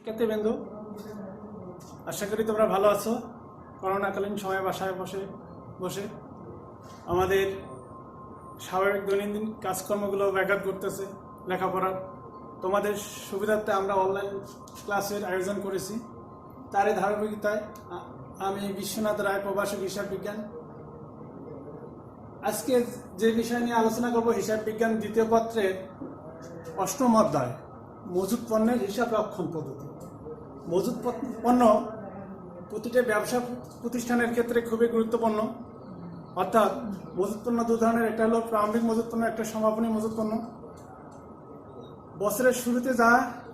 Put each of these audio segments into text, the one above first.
শিক্ষার্থীবৃন্দু, আশা করি তোমরা ভালো আছো। করোনাকালীন সময়ে বাসায় বসে বসে আমাদের স্বাভাবিক দৈনন্দিন কাজকর্মগুলো ব্যাঘাত করতেছে লেখাপড়ার। তোমাদের সুবিধার্থে আমরা অনলাইন ক্লাসের আয়োজন করেছি। তারই ধারাবাহিকতায় আমি বিশ্বনাথ রায়, প্রভাষক হিসাব বিজ্ঞান। আজকে যে বিষয় নিয়ে আলোচনা করব, হিসাব বিজ্ঞান দ্বিতীয় পত্রের 8ম অধ্যায়, মজুত পণ্যের হিসাব রক্ষণ পদ্ধতি। মজুত পণ্য প্রতিটা ব্যবসা প্রতিষ্ঠানের ক্ষেত্রে খুবই গুরুত্বপূর্ণ। অর্থাৎ মজুত পণ্য দু ধরনের, একটা হলো প্রারম্ভিক মজুত পণ্য, একটা সমাপনী মজুত পণ্য। বছরের শুরুতে যা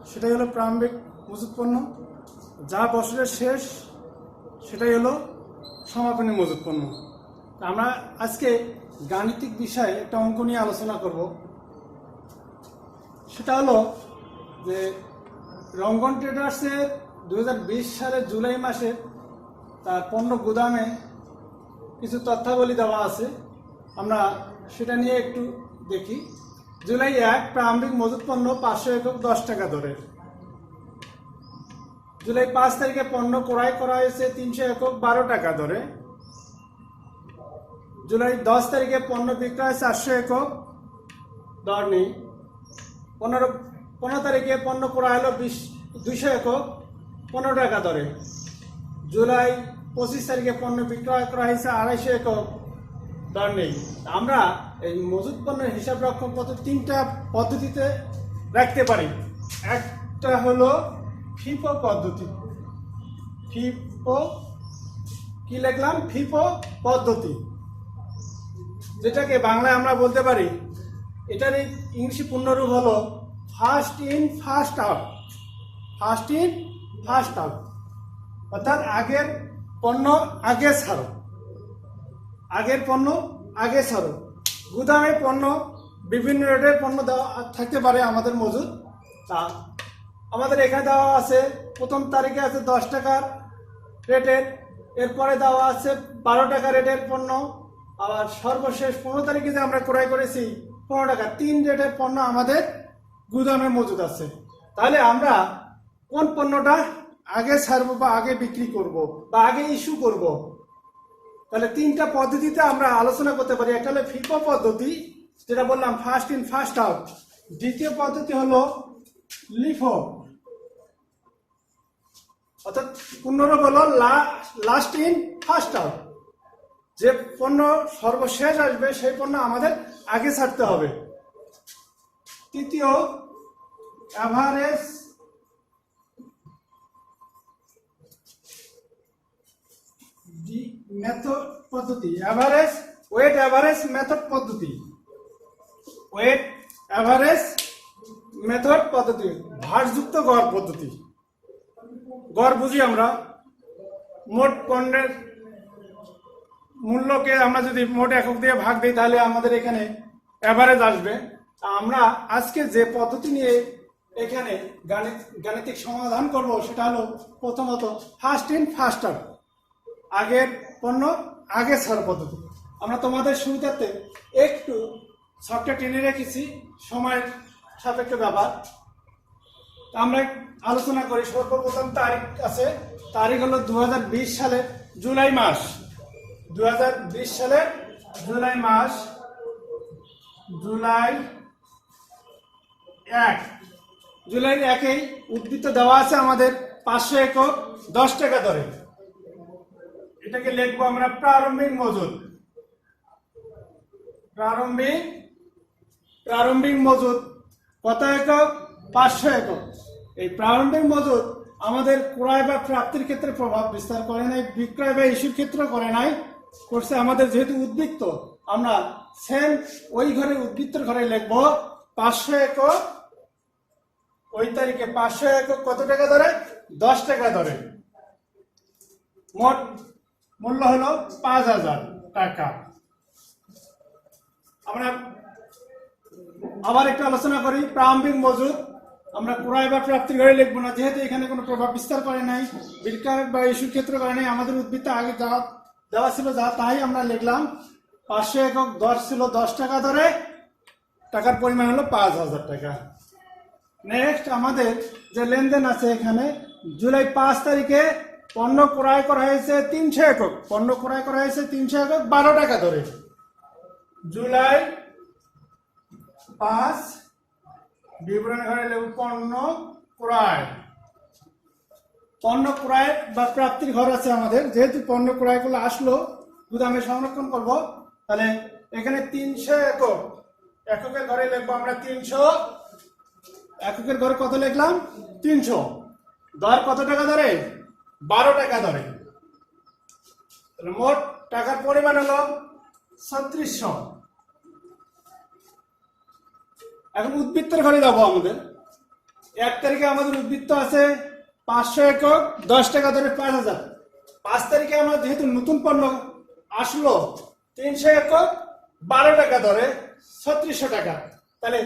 সেটাই হলো প্রারম্ভিক মজুত পণ্য, যা বছরের শেষ সেটাই হলো সমাপনী মজুত পণ্য। আমরা আজকে গাণিতিক বিষয়ে একটা অঙ্ক নিয়ে আলোচনা করব। সেটা হলো যে রঙ্গন ট্রেডার্সের 2020 সালের জুলাই মাসে তার পণ্য গুদামে কিছু তথ্যাবলী দেওয়া আছে, আমরা সেটা নিয়ে একটু দেখি। জুলাই 1 প্রারম্ভিক মজুত পণ্য 500 একক 10 টাকা দরে। জুলাই 5 তারিখে পণ্য ক্রয় করা হয়েছে 300 একক 12 টাকা দরে। জুলাই 10 তারিখে পণ্য বিক্রয় 400 একক, দর নেই। 15 তারিখে পণ্য ক্রয় হলো 200 একক 15 টাকা দরে। জুলাই 25 তারিখে পণ্য বিক্রয় করা হয়েছে 250 একক, দর নেই। আমরা এই মজুত পণ্যের হিসাব রক্ষণ পদ্ধতি 3টা পদ্ধতিতে রাখতে পারি। একটা হলো ফিফো পদ্ধতি। ফিফো কি লিখলাম? ফিফো পদ্ধতি, যেটাকে বাংলায় আমরা বলতে পারি, এটার ইংলিশ পূর্ণরূপ হলো first in first out. First in first out অর্থাৎ আগের পণ্য আগে ছাড়ো, আগের পণ্য আগে ছাড়ো। গুদামে পণ্য বিভিন্ন রেটের পণ্য দেওয়া থাকতে পারে আমাদের মজুদ। তা আমাদের এখানে দেওয়া আছে প্রথম তারিখে আছে 10 টাকার রেটের, এরপরে দেওয়া আছে 12 টাকা রেটের পণ্য, আবার সর্বশেষ 15 তারিখে যে আমরা ক্রয় করেছি 15 টাকা। 3 রেটের পণ্য আমাদের গুদামে মজুদ আছে। তাহলে আমরা কোন পণ্যটা আগে ছাড়বো বা আগে বিক্রি করব বা আগে ইস্যু করব, তাহলে 3টা পদ্ধতিতে আমরা আলোচনা করতে পারি। একটা হলো ফিফো পদ্ধতি, যেটা বললাম ফার্স্ট ইন ফার্স্ট আউট। দ্বিতীয় পদ্ধতি হলো লিফো, অর্থাৎ পূর্ণরূপ হলো লাস্ট ইন ফার্স্ট আউট। যে পণ্য সর্বশেষ আসবে সেই পণ্য আমাদের আগে ছাড়তে হবে। তৃতীয় অ্যাভারেজ মেথড পদ্ধতি, ওয়েট অ্যাভারেজ মেথড পদ্ধতি। ওয়েট অ্যাভারেজ মেথড পদ্ধতি, ভারযুক্ত গড় পদ্ধতি। গড় বুঝি আমরা মোট পণ্যের মূল্যকে আমরা যদি মোট একক দিয়ে ভাগ দিই, তাহলে আমাদের এখানে অ্যাভারেজ আসবে। আমরা আজকে যে পদ্ধতি নিয়ে এখানে গাণিতিক সমাধান করব, সেটা হলো প্রথমত ফার্স্ট ইন ফার্স্ট আউট, আগের পণ্য আগে ছাড় পদ্ধতি। আমরা তোমাদের সুবিধার্থে একটু সফটওয়্যার টেনে রেখেছি, সময়ের সাপেক্ষ ব্যাপার। আমরা আলোচনা করি। সর্বপ্রথম তারিখ আছে, তারিখ হলো 2020 সালের জুলাই মাস। 2020 সালের জুলাই মাস, জুলাই 1। জুলাই 1-এই উদ্ধৃত দেওয়া আছে আমাদের 500 একক 10 টাকা দরে। এটাকে লিখবো আমরা প্রারম্ভিক মজুদ। প্রারম্ভিক মজুদ কত একক? 500 একক। এই প্রারম্ভিক মজুদ আমাদের ক্রয় বা প্রাপ্তির ক্ষেত্রে প্রভাব বিস্তার করে নাই, বিক্রয় বা ইস্যুর ক্ষেত্রে করে নাই, করছে আমাদের যেহেতু উদ্বৃত্ত, আমরা সেম ওই ঘরে উদ্বৃত্তের ঘরে লিখবো 500 একক। ওই তারিখে 500 একক কত টাকা ধরে? 10 টাকা ধরে। মোট মূল্য হলো 5000 টাকা। আমরা আবার একটু আলোচনা করি। প্রারম্ভিক মজুদ আমরা ক্রয় বা প্রাপ্তির ঘরে লিখবো না, যেহেতু এখানে কোনো প্রভাব বিস্তার করে নাই, বিক্রয় বা ইস্যুর ক্ষেত্রে করে নাই। আমাদের উদ্বৃত্ত আগে যা দেওয়া ছিল যা তাই আমরা লিখলাম। 500 একক দর ছিল 10 টাকা ধরে, টাকার পরিমাণ হলো 5000 টাকা। নেক্সট আমাদের যে লেনদেন আছে এখানে জুলাই 5 তারিখে পণ্য ক্রয় করা হয়েছে 300 একক, পণ্য ক্রয় করা হয়েছে 300 একক 12 টাকা ধরে। জুলাই 5 বিবরণ ঘরে লেখব পণ্য ক্রয়, পণ্য ক্রয় বা প্রাপ্তির ঘর আছে আমাদের, যেহেতু পণ্য ক্রয় করলে আসলো গুদামে সংরক্ষণ করব, তাহলে এখানে 300 একক, এককের ঘরে লিখবো আমরা 300, এককের ঘরে কত লিখলাম 300, দর কত টাকা ধরে 12 টাকা ধরে, তাহলে মোট টাকার পরিমাণ হলো 3600। এখন উদ্বৃত্তের ঘরে যাবো আমাদের। 1 তারিখে আমাদের উদ্বৃত্ত আছে 500 একক 10 টাকা ধরে 5000। 5 তারিখে আমরা যেহেতু নতুন পণ্য আসলো 300 একক 12 টাকা ধরে 3600 টাকা, তাহলে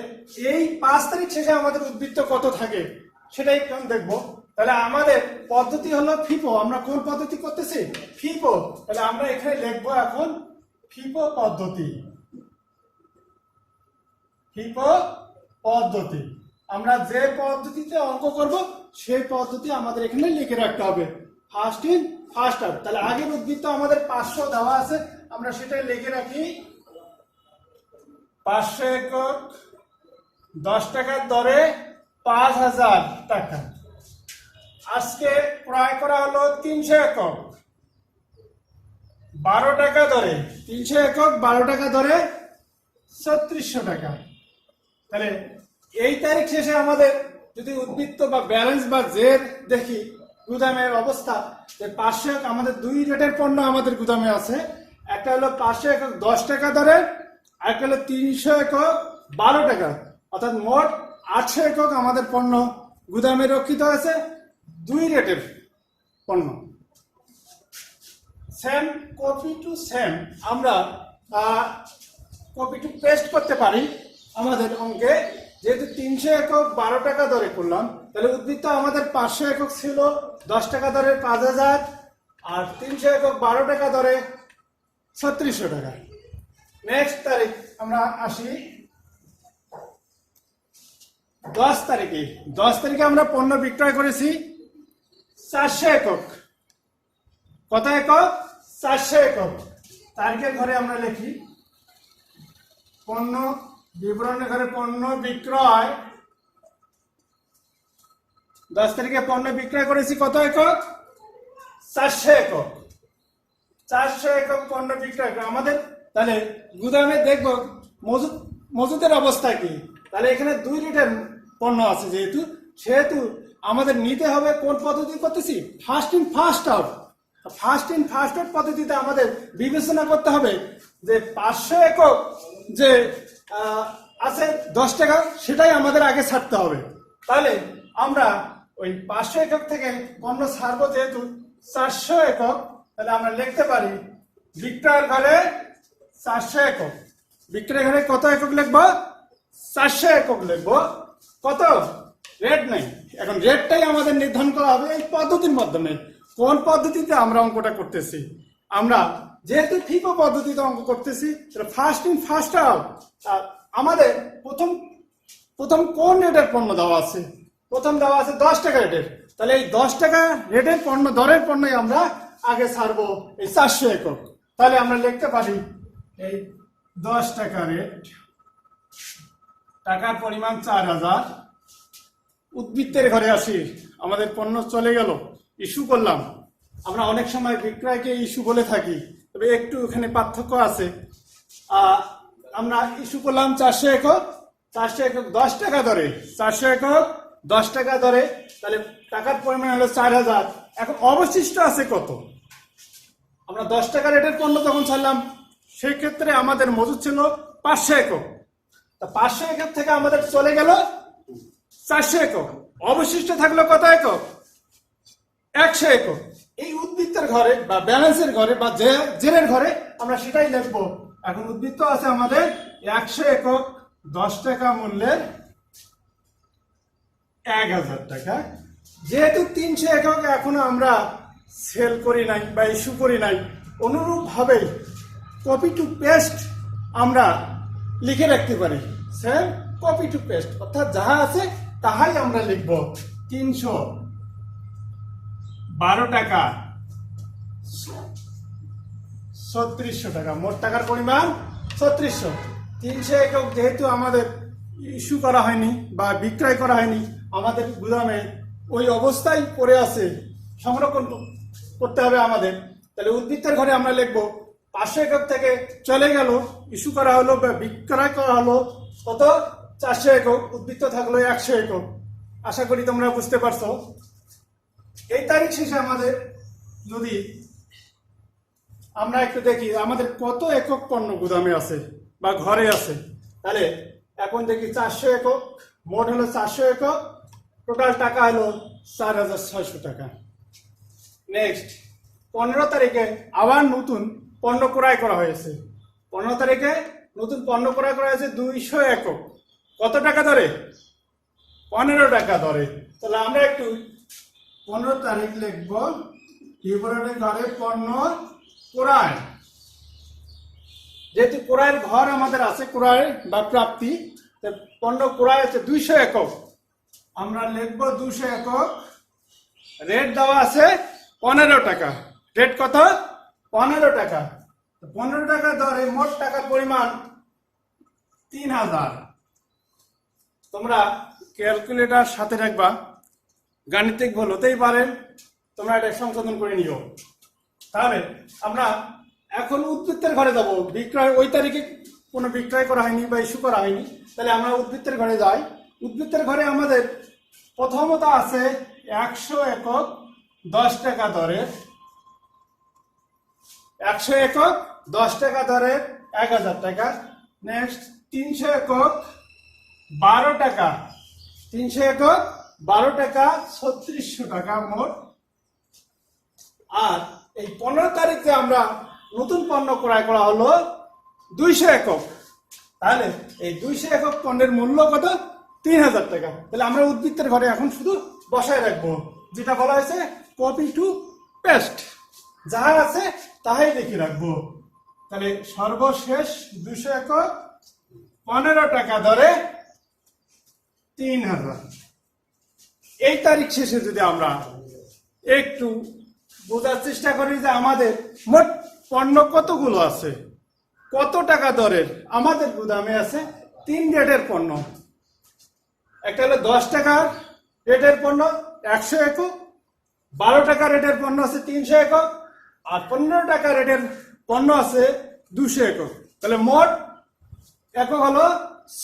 এই 5 তারিখ শেষে আমাদের উদ্বৃত্ত কত থাকে সেটাই এখন দেখবো। তাহলে আমাদের পদ্ধতি হলো ফিফো, আমরা কোন পদ্ধতি করতেছি ফিফো, তাহলে আমরা এখানে লিখবো এখন ফিফো পদ্ধতি, ফিফো পদ্ধতি। আমরা যে পদ্ধতিতে অঙ্ক করব সেই পদ্ধতি আমাদের এখানে লিখে রাখতে হবে, ফার্স্ট ইন ফার্স্ট আউট। তাহলে আগের উদ্বৃত্ত আমাদের 500 দেওয়া আছে, আমরা সেটাই লিখে রাখি 500 একক 10 টাকার দরে 5000 টাকা। আজকে ক্রয় করা হলো 300 একক 12 টাকা দরে, 300 একক 12 টাকা দরে 3600 টাকা। তাহলে এই তারিখ শেষে আমাদের যদি উদ্বৃত্ত বা ব্যালেন্স বা জের দেখি গুদামের অবস্থা, 500 একক আমাদের দুই রেটের পণ্য আমাদের গুদামে আছে, একটা হলো 500 একক 10 টাকা দরে, আরেকটা হলো 300 একক 12 টাকা, অর্থাৎ মোট 800 একক আমাদের পণ্য গুদামে রক্ষিত আছে, দুই রেটের পণ্য। সেম কপি টু সেম আমরা কপি টু পেস্ট করতে পারি আমাদের অঙ্কে। যেহেতু 300 একক 12 টাকা দরে করলাম, তাহলে উদ্বৃত্ত আমাদের 500 একক ছিল 10 টাকা দরে 5000, আর 300 একক 12 টাকা দরে 3600 টাকা। নেক্সট তারিখ আমরা আসি 10 তারিখে। 10 তারিখে আমরা পণ্য বিক্রয় করেছি 400 একক, কত একক 400 একক। তারিখের ঘরে আমরা লিখি পণ্য বিবরণের ঘরে পণ্য বিক্রয়, 10 তারিখে পণ্য বিক্রয় করেছি কত একক 400 একক, 400 একক পণ্য বিক্রয় করে আমাদের। তাহলে গুদামে দেখবো মজুদের অবস্থা কি, তাহলে এখানে দুই রেটের পণ্য আছে, সেহেতু আমাদের নিতে হবে কোন পদ্ধতি করতেছি first in first out. First in first out পদ্ধতিতে আমাদের বিবেচনা করতে হবে যে 500 একক যে আছে 10 টাকা সেটাই আমাদের আগে ছাড়তে হবে। তাহলে আমরা ওই 500 একক থেকে পণ্য ছাড়বো যেহেতু 400 একক, তাহলে আমরা লিখতে পারি বিক্রয়ের ঘরে 400 একক, বিক্রয় ঘরে কত একক লিখবো 400 একক লিখবো। কত রেট নেই, এখন রেটটাই আমাদের নির্ধারণ করা হবে এই পদ্ধতির মাধ্যমে। কোন পদ্ধতিতে আমরা অঙ্কটা করতেছি, আমরা যেহেতু ফিফো পদ্ধতিতে অঙ্ক করতেছি ফার্স্ট ইন ফার্স্ট আউট। আমাদের প্রথম কোন রেটের পণ্য দেওয়া আছে, প্রথম দেওয়া আছে 10 টাকা রেটের, তাহলে এই 10 টাকা রেটের পণ্য দরের পণ্যই আমরা আগে ছাড়বো এই 400 একক। তাহলে আমরা লিখতে পারি এই 10 টাকা রেট, টাকার পরিমাণ 4000। উদ্বৃত্তের ঘরে আসি, আমাদের পণ্য চলে গেল, ইস্যু করলাম, আমরা অনেক সময় বিক্রয়কে ইস্যু বলে থাকি, তবে একটু এখানে পার্থক্য আছে। আমরা ইস্যু করলাম 400 একক, 400 একক 10 টাকা দরে, 400 একক 10 টাকা দরে, তাহলে টাকার পরিমাণ হলো 4000। এখন অবশিষ্ট আছে কত, আমরা 10 টাকা রেটের পণ্য যখন ছাড়লাম সেই ক্ষেত্রে আমাদের মজুদ ছিল 500 একক, তা 500 একক থেকে আমাদের চলে গেল 400 একক, অবশিষ্ট থাকলো কত একক 100 একক। এই উদ্বৃত্তের ঘরে বা ব্যালেন্সের ঘরে বা জেরের ঘরে আমরা সেটাই লিখবো। এখন উদ্বৃত্ত আছে আমাদের 100 একক 10 টাকা মূল্যের 1000 টাকা। যেহেতু 300 একক এখনো আমরা সেল করি নাই বা ইস্যু করি নাই, অনুরূপ ভাবে কপি টু পেস্ট আমরা লিখে রাখতে পারি, সেম কপি টু পেস্ট, অর্থাৎ যাহা আছে তাহাই আমরা লিখব 312 টাকা 3600 টাকা। মোট টাকার পরিমাণ 3600। 300 একক যেহেতু আমাদের ইস্যু করা হয়নি বা বিক্রয় করা হয়নি, আমাদের গুদামে ওই অবস্থায় পড়ে আছে, সংরক্ষণ করতে হবে আমাদের। তাহলে উদ্বৃত্তের ঘরে আমরা লিখব 500 একক থেকে চলে গেল, ইস্যু করা হলো বা বিক্রয় করা হলো কত, 400 একক, উদ্বৃত্ত থাকলো 100 একক। আশা করি তোমরা বুঝতে পারছো। এই তারিখ শেষে আমাদের যদি আমরা একটু দেখি আমাদের কত একক পণ্য গুদামে আছে বা ঘরে আছে, তাহলে এখন দেখি 400 একক, মোট হলো 400 একক, টোটাল টাকা হলো 4600 টাকা। নেক্সট 15 তারিখে আবার নতুন পণ্য ক্রয় করা হয়েছে। 15 তারিখে নতুন পণ্য ক্রয় করা হয়েছে 200 একক। কত টাকা ধরে? 15 টাকা ধরে। তাহলে আমরা একটু 15 তারিখ লিখব, বিবরণের ঘরে পণ্য ক্রয়। যেহেতু ক্রয়ের ঘর আমাদের আছে, ক্রয় বা প্রাপ্তি, পণ্য ক্রয় আছে 200 একক, আমরা লিখব 200 একক। রেট দেওয়া আছে 15 টাকা। রেট কত? 15 টাকা। 15 টাকা ধরে মোট টাকার পরিমাণ 3000। তোমরা ক্যালকুলেটর সাথে রাখবা, গাণিতিক ভুল হতেই পারে, তোমরা এটা সংশোধন করে নিও। তাহলে আমরা এখন উদ্বৃত্তের ঘরে যাব। বিক্রয় ওই তারিখে কোনো বিক্রয় করা হয়নি বা ইস্যু করা হয়নি, তাহলে আমরা উদ্বৃত্তের ঘরে যাই। উদ্বৃত্তের ঘরে আমাদের প্রথমত আছে 100 একক 10 টাকা দরে, 100 একক 10 টাকা দরে 1000 টাকা। নেক্সট 300 একক 12 টাকা, 300 একক 12 টাকা 3600 টাকা মোট। আর এই 15 তারিখে আমরা নতুন পণ্য ক্রয় করা হলো 200 একক। তাহলে এই 200 একক পণ্যের মূল্য কত? 3000 টাকা। তাহলে আমরা উদ্বৃত্তের ঘরে এখন শুধু বসায় রাখবো, যেটা বলা হয়েছে কপি টু পেস্ট, যাহা আছে তাহাই লিখে রাখবো। তাহলে সর্বশেষ 200 একক 15 টাকা ধরে 3000। এই তারিখ শেষে যদি আমরা একটু বোঝার চেষ্টা করি যে আমাদের মোট পণ্য কতগুলো আছে, কত টাকা দরের আমাদের গুদামে আছে 3 রেটের পণ্য। একটা হলো 10 টাকার রেটের পণ্য 100 একক, 12 টাকা রেটের পণ্য আছে 300 একক, আর 15 টাকা রেটের পণ্য আছে 200 একক। তাহলে মোট একক হলো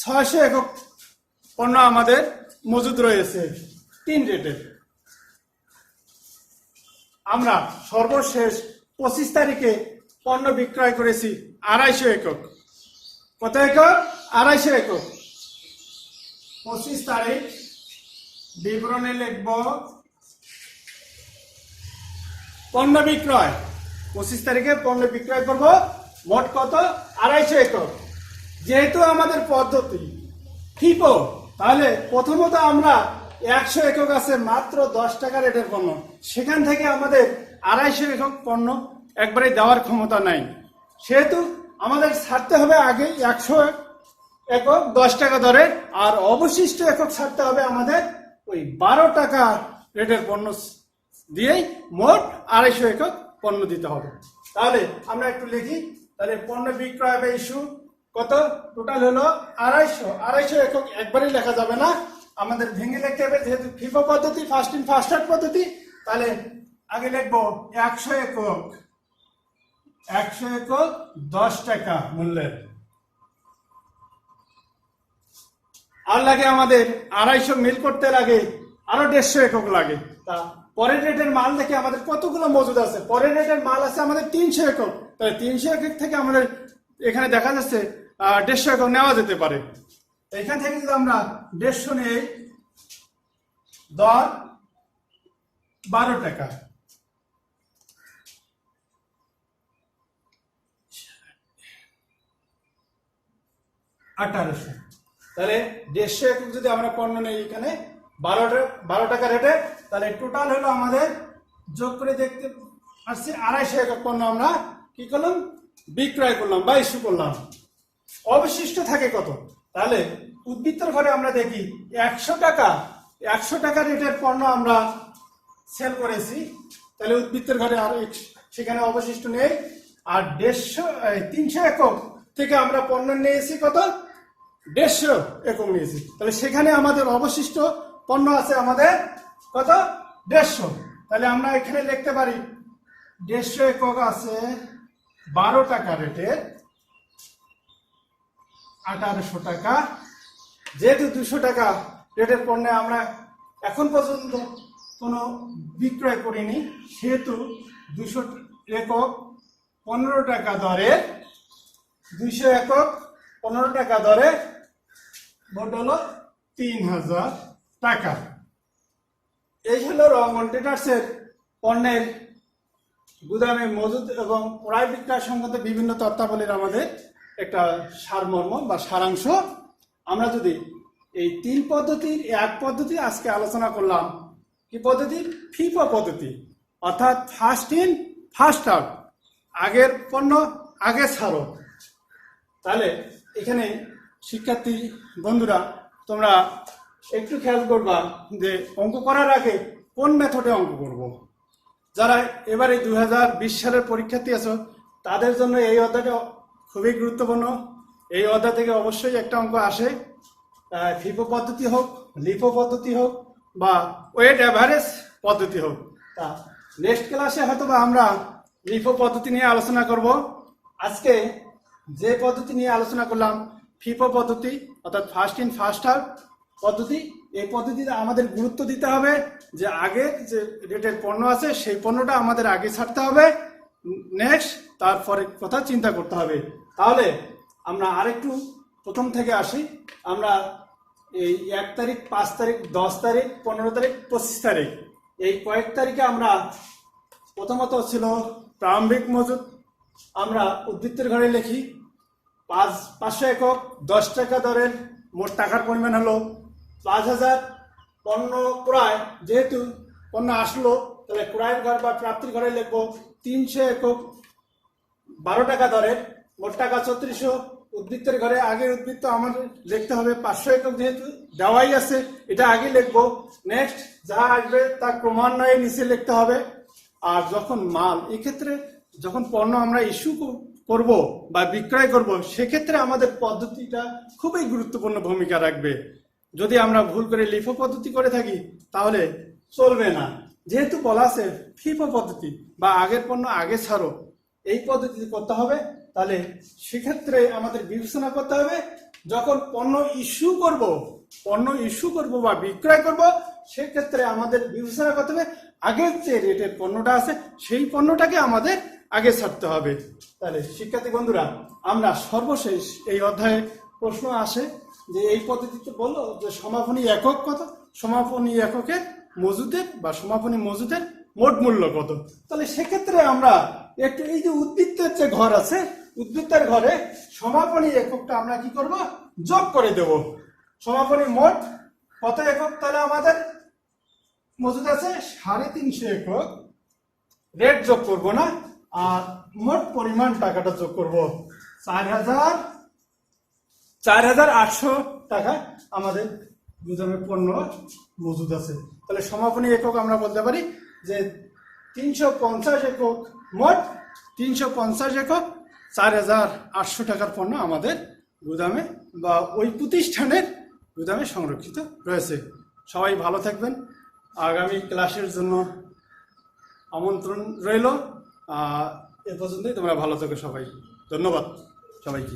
600 একক পণ্য আমাদের মজুদ রয়েছে 3 রেটের। আমরা সর্বশেষ 25 তারিখে পণ্য বিক্রয় করেছি 250 একক। কত একক? 250 একক। 25 তারিখ বিবরণে লিখব পণ্য বিক্রয়। 25 তারিখে পণ্য বিক্রয় করব, মোট কত? 250 একক। যেহেতু আমাদের পদ্ধতি ফিফো, তাহলে প্রথমত আমরা 100 একক আছে মাত্র 10 টাকা রেটের পণ্য, সেখান থেকে আমাদের 250 একক পণ্য একবারে দেওয়ার ক্ষমতা নাই। সেহেতু আমাদের ছাড়তে হবে আগে 100 একক 10 টাকা ধরে, আর অবশিষ্ট একক ছাড়তে হবে আমাদের ওই 12 টাকা রেটের পণ্য দিয়েই মোট 250 একক পণ্য দিতে হবে। তাহলে আমরা একটু লিখি, তাহলে পণ্য বিক্রয় বা ইস্যু কত? টোটাল হলো 250 একক একবারই লেখা যাবে না, আমাদের ভেঙে লিখতে হবে, যেহেতু ফিফো পদ্ধতি, ফার্স্ট ইন ফার্স্ট আউট পদ্ধতি। তাহলে আগে লিখবো 100 একক, 100 একক 10 টাকা মূল্যের। আর লাগে আমাদের 250 মিল করতে লাগে আরো 150 একক লাগে। তা পরের রেটের মাল দেখে আমাদের কতগুলো মজুদ আছে? পরের রেটের মাল আছে আমাদের 300 একক। তাহলে 300 একক থেকে আমাদের এখানে দেখা যাচ্ছে 150 একক নেওয়া যেতে পারে। এখান থেকে যদি আমরা 150 নেই, দর 12 টাকা, 1800। তাহলে 150 একক যদি আমরা পণ্য নেই এখানে 12 টাকা রেটে, তাহলে টোটাল হলো আমাদের যোগ করে দেখতে আসছে 250 একক পণ্য আমরা কি করলাম? বিক্রয় করলাম বা ইস্যু করলাম। অবশিষ্ট থাকে কত? তাহলে উদ্বৃত্তের ঘরে আমরা দেখি 100 টাকা রেটের পণ্য আমরা সেল করেছি, তাহলে উদ্বৃত্তের ঘরে আর সেখানে অবশিষ্ট নেই। আর 300 একক থেকে আমরা পণ্য নিয়েছি কত, 150 একক নিয়েছি, তাহলে সেখানে আমাদের অবশিষ্ট পণ্য আছে আমাদের কত, 150। তাহলে আমরা এখানে লিখতে পারি 150 একক আছে 12 টাকা রেটের, 1800 টাকা। যেহেতু 200 টাকা রেটের পণ্যে আমরা এখন পর্যন্ত কোনো বিক্রয় করিনি, সেহেতু 200 একক 15 টাকা দরে, 200 একক 15 টাকা দরে মোট হলো 3000 টাকা। এই হলো রঙ্গন ট্রেডার্সের পণ্যের গুদামে মজুদ এবং ক্রয় বিক্রয় সংক্রান্ত বিভিন্ন তথ্যাবলীর আমাদের একটা সারমর্ম বা সারাংশ। আমরা যদি এই 3 পদ্ধতির এক পদ্ধতি আজকে আলোচনা করলাম, কি পদ্ধতি, ফিফো পদ্ধতি, অর্থাৎ ফার্স্ট ইন ফার্স্ট আউট, আগের পণ্য আগে ছাড়ো। তাহলে এখানে শিক্ষার্থী বন্ধুরা তোমরা একটু খেয়াল করবা যে অঙ্ক করার আগে কোন মেথডে অঙ্ক করব। যারা এবারে 2020 সালের পরীক্ষার্থী আছো তাদের জন্য এই অধ্যায়টা খুবই গুরুত্বপূর্ণ। এই অধ্যায় থেকে অবশ্যই একটা অঙ্ক আসে, ফিফো পদ্ধতি হোক, লিফো পদ্ধতি হোক বা ওয়েট অ্যাভারেজ পদ্ধতি হোক। তা নেক্সট ক্লাসে হয়তো বা আমরা লিফো পদ্ধতি নিয়ে আলোচনা করব। আজকে যে পদ্ধতি নিয়ে আলোচনা করলাম ফিফো পদ্ধতি, অর্থাৎ ফার্স্ট ইন ফার্স্ট আউট পদ্ধতি, এই পদ্ধতিতে আমাদের গুরুত্ব দিতে হবে যে আগের যে রেটের পণ্য আছে সেই পণ্যটা আমাদের আগে ছাড়তে হবে, নেক্সট তারপরে কথা চিন্তা করতে হবে। তাহলে আমরা আরেকটু প্রথম থেকে আসি। আমরা এই 1 তারিখ, 5 তারিখ, 10 তারিখ, 15 তারিখ, 25 তারিখ এই কয়েক তারিখে আমরা প্রথমত ছিল প্রারম্ভিক মজুদ। আমরা উদ্বৃত্তের ঘরে লিখি 500 একক 10 টাকা দরের মোট টাকার পরিমাণ হলো 5000। পণ্য ক্রয়, যেহেতু পণ্য আসলো তাহলে ক্রয়ের ঘর বা প্রাপ্তির ঘরে লিখবো 300 একক 12 টাকা দরের মোট টাকা 3400। উদ্বৃত্তের ঘরে আগের উদ্বৃত্ত আমাদের লিখতে হবে 500 একক, যেহেতু দেওয়াই আছে এটা আগে লিখবো। নেক্সট যা আসবে তা ক্রমান্বয়ে নিচে লিখতে হবে। আর যখন মাল, এক্ষেত্রে যখন পণ্য আমরা ইস্যু করব বা বিক্রয় করব সেক্ষেত্রে আমাদের পদ্ধতিটা খুবই গুরুত্বপূর্ণ ভূমিকা রাখবে। যদি আমরা ভুল করে লিফো পদ্ধতি করে থাকি তাহলে চলবে না। যেহেতু বলা আছে ফিফো পদ্ধতি বা আগের পণ্য আগে ছাড়ো, এই পদ্ধতি করতে হবে। তাহলে সেক্ষেত্রে আমাদের বিবেচনা করতে হবে যখন পণ্য ইস্যু করব বা বিক্রয় করব সেক্ষেত্রে আমাদের বিবেচনা করতে হবে আগের যে রেটের পণ্যটা আছে সেই পণ্যটাকে আমাদের আগে ছাড়তে হবে। তাহলে শিক্ষার্থী বন্ধুরা, আমরা সর্বশেষ এই অধ্যায়ে প্রশ্ন আসে যে এই পদ্ধতিতে বললো যে সমাপনী একক কত, সমাপনী এককের মজুদের বা সমাপনী মজুদের মোট মূল্য কত। তাহলে সেক্ষেত্রে আমরা একটু এই যে উদ্বৃত্তের যে ঘর আছে, উদ্বৃত্তের ঘরে সমাপনী এককটা আমরা কি করব, যোগ করে দেব। সমাপনী মোট কত একক, তাহলে আমাদের মজুদ আছে 350 একক, রেট যোগ করব না, আর মোট পরিমাণ টাকাটা যোগ করব 4800 টাকা আমাদের গুদামে পণ্য মজুদ আছে। তাহলে সমাপনী একক আমরা বলতে পারি যে 350 একক, মোট 350 একক 4800 টাকার পণ্য আমাদের গুদামে বা ওই প্রতিষ্ঠানের গুদামে সংরক্ষিত রয়েছে। সবাই ভালো থাকবেন। আগামী ক্লাসের জন্য আমন্ত্রণ রইল। এ পর্যন্তই, তোমরা ভালো থাকো সবাই। ধন্যবাদ সবাইকে।